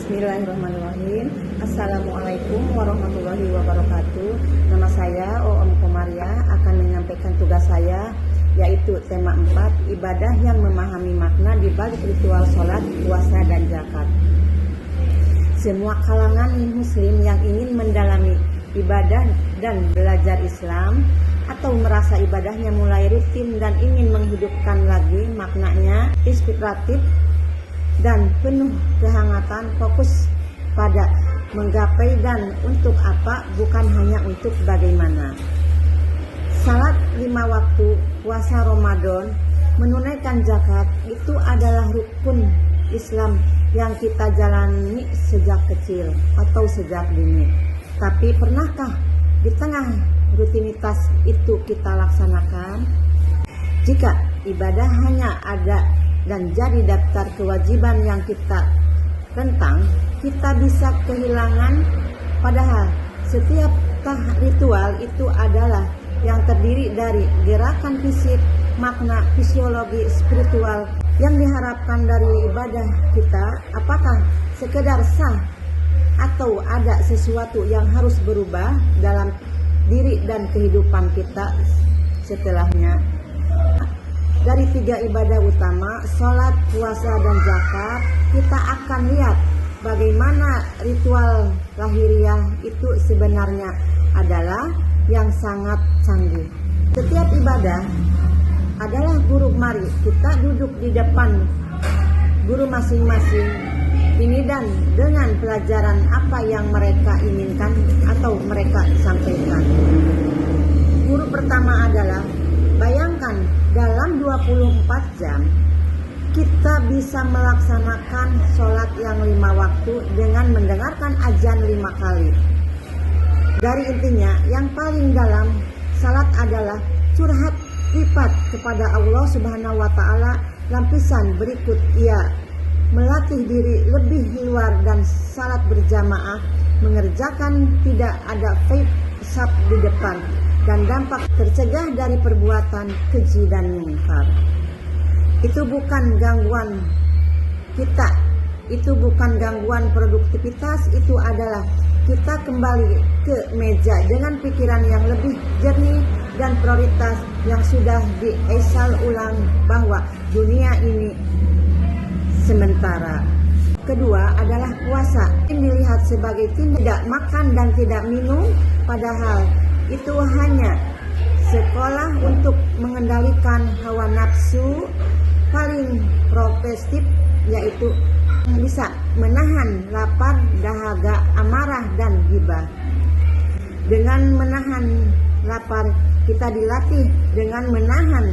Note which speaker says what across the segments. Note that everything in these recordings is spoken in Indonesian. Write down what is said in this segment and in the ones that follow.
Speaker 1: Bismillahirrahmanirrahim. Assalamualaikum warahmatullahi wabarakatuh. Nama saya Om Komaria akan menyampaikan tugas saya, yaitu tema 4, ibadah yang memahami makna di balik ritual sholat, puasa, dan zakat. Semua kalangan muslim yang ingin mendalami ibadah dan belajar Islam atau merasa ibadahnya mulai rutin dan ingin menghidupkan lagi maknanya inspiratif dan penuh kehangatan, fokus pada menggapai dan untuk apa, bukan hanya untuk bagaimana. Salat 5 waktu, puasa Ramadan, menunaikan zakat, itu adalah rukun Islam yang kita jalani sejak kecil atau sejak dini. Tapi pernahkah di tengah rutinitas itu kita laksanakan? Jika ibadah hanya ada dan jadi daftar kewajiban yang kita rentang, kita bisa kehilangan. Padahal setiap ritual itu adalah yang terdiri dari gerakan fisik, makna fisiologi, spiritual yang diharapkan dari ibadah kita. Apakah sekedar sah atau ada sesuatu yang harus berubah dalam diri dan kehidupan kita setelahnya? Dari 3 ibadah utama, sholat, puasa, dan zakat, kita akan lihat bagaimana ritual lahiriah itu sebenarnya adalah yang sangat canggih. Setiap ibadah adalah guru. Mari kita duduk di depan guru masing-masing ini dan dengan pelajaran apa yang mereka inginkan atau mereka sampaikan. Guru pertama adalah, bayangkan dalam 24 jam kita bisa melaksanakan sholat yang 5 waktu dengan mendengarkan azan 5 kali. Dari intinya yang paling dalam, salat adalah curhat lipat kepada Allah Subhanahu wa Ta'ala. Lapisan berikut, ia melatih diri lebih luar dan salat berjamaah, mengerjakan tidak ada vape sab di depan, dan dampak tercegah dari perbuatan keji dan mungkar. Itu bukan gangguan kita, itu bukan gangguan produktivitas, itu adalah kita kembali ke meja dengan pikiran yang lebih jernih dan prioritas yang sudah diesal ulang bahwa dunia ini sementara. Kedua adalah puasa. Ini dilihat sebagai tidak makan dan tidak minum, padahal itu hanya sekolah untuk mengendalikan hawa nafsu. Paling progresif yaitu bisa menahan lapar, dahaga, amarah, dan ghibah. Dengan menahan lapar, kita dilatih dengan menahan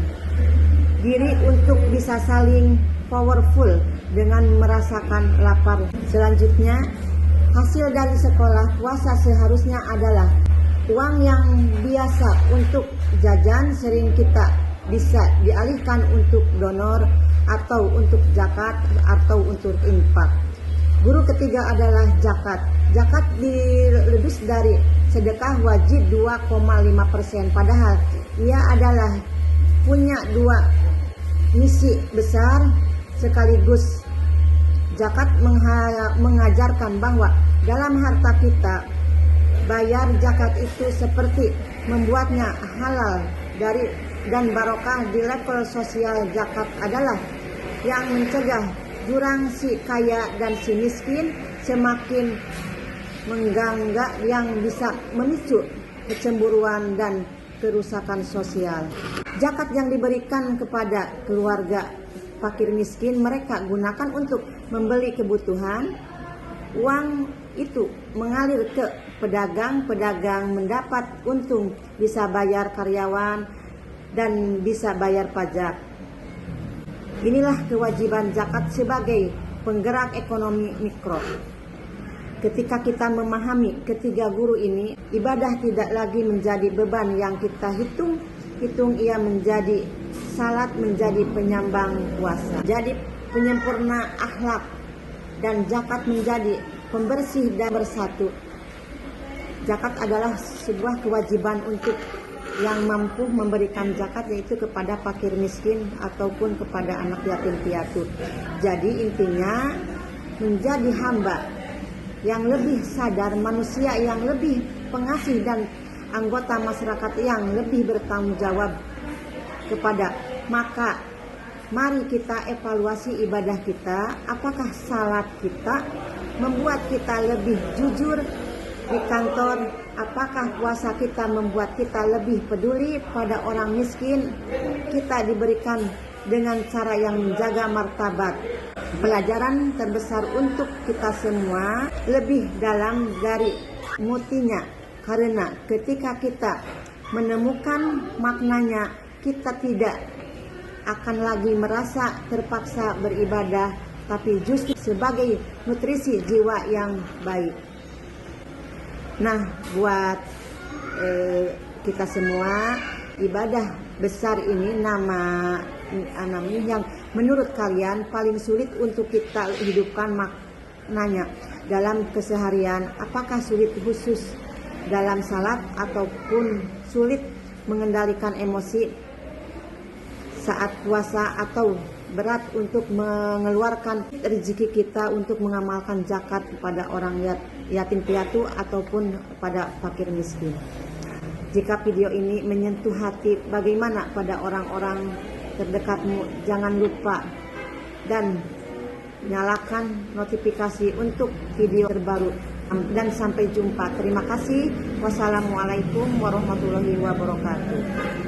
Speaker 1: diri untuk bisa saling powerful dengan merasakan lapar. Selanjutnya, hasil dari sekolah puasa seharusnya adalah uang yang biasa untuk jajan sering kita bisa dialihkan untuk donor atau untuk zakat atau untuk infak. Guru ketiga adalah zakat. Zakat lebih dari sedekah wajib 2,5%. Padahal ia adalah punya 2 misi besar sekaligus. Zakat mengajarkan bahwa dalam harta kita, bayar zakat itu seperti membuatnya halal dan barokah di level sosial. Zakat adalah yang mencegah jurang si kaya dan si miskin semakin mengganggu, yang bisa memicu kecemburuan dan kerusakan sosial. Zakat yang diberikan kepada keluarga fakir miskin, mereka gunakan untuk membeli kebutuhan. Uang itu mengalir ke pedagang mendapat untung, bisa bayar karyawan dan bisa bayar pajak. Inilah kewajiban zakat sebagai penggerak ekonomi mikro. Ketika kita memahami ketiga guru ini, ibadah tidak lagi menjadi beban yang kita hitung, ia menjadi salat, menjadi penyambang puasa, jadi penyempurna akhlak, dan zakat menjadi pembersih dan bersatu. Zakat adalah sebuah kewajiban untuk yang mampu memberikan zakat, yaitu kepada fakir miskin ataupun kepada anak yatim piatu. Jadi intinya menjadi hamba yang lebih sadar, manusia yang lebih pengasih, dan anggota masyarakat yang lebih bertanggung jawab kepada. Maka mari kita evaluasi ibadah kita, apakah salat kita membuat kita lebih jujur di kantor, apakah puasa kita membuat kita lebih peduli pada orang miskin, kita diberikan dengan cara yang menjaga martabat. Pelajaran terbesar untuk kita semua lebih dalam dari mutinya, karena ketika kita menemukan maknanya, kita tidak akan lagi merasa terpaksa beribadah, tapi justru sebagai nutrisi jiwa yang baik. Nah, buat kita semua, ibadah besar ini namanya yang menurut kalian paling sulit untuk kita hidupkan maknanya dalam keseharian. Apakah sulit khusus dalam salat ataupun sulit mengendalikan emosi saat puasa, atau berat untuk mengeluarkan rezeki kita untuk mengamalkan zakat kepada orang yatim piatu ataupun pada fakir miskin. Jika video ini menyentuh hati bagaimana pada orang-orang terdekatmu, jangan lupa dan nyalakan notifikasi untuk video terbaru. Dan sampai jumpa. Terima kasih. Wassalamualaikum warahmatullahi wabarakatuh.